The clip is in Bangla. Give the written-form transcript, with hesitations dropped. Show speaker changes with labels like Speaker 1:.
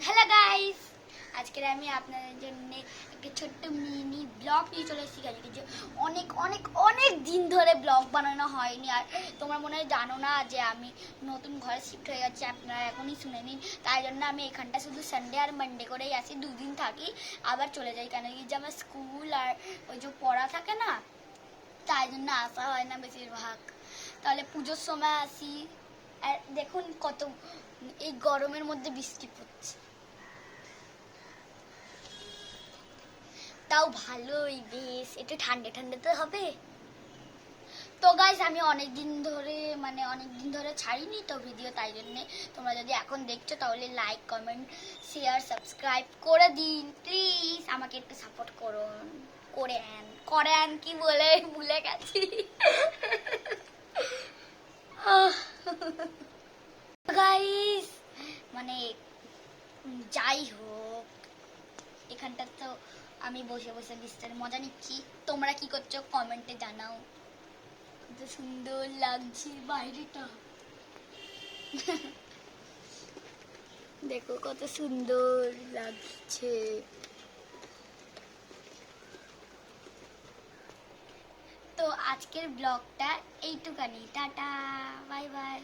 Speaker 1: হ্যালো গাইস, আজকে আমি আপনাদের জন্য একটা ছোট্ট মিনি ব্লগ নিয়ে চলে এসেছি। আজকে যে অনেক অনেক অনেক দিন ধরে ব্লগ বানানো হয়নি। আর তোমরা মনে হয় জানো না যে আমি নতুন ঘরে শিফট হয়ে গেছি, আপনারা এখনই শুনে নিন। তাই জন্য আমি এখানটা শুধু সানডে আর মানডে করেই আসি, দুদিন থাকি আবার চলে যাই। কেন কি যে আমার স্কুল আর ওই যে পড়া থাকে না, তাই জন্য আসা হয় না বেশিরভাগ। তাহলে পুজোর সময় আসি। আর দেখুন কত এই গরমের মধ্যে বৃষ্টি পড়ছে, তাও ভালোই, বেশ একটু ঠান্ডা ঠান্ডা তো হবে। তো গাইস আমি অনেক দিন ধরে ছাড়িনি তো ভিডিও, তাই জন্যে তোমরা যদি এখন দেখছো তাহলে লাইক কমেন্ট শেয়ার সাবস্ক্রাইব করে দিন প্লিজ। আমাকে একটু সাপোর্ট করুন, করেন কি বলে ভুলে গেছি। গাইস মানে যাই হোক, এখানটা তো আমি বসে বসে বিস্তারে মজা নিচ্ছি। তোমরা কি করছো কমেন্টে জানাও। কত সুন্দর লাগছে বাইরেটা, দেখো কত সুন্দর লাগছে। তো আজকের ব্লগটা এইটুকানি, টাটা, বাই বাই।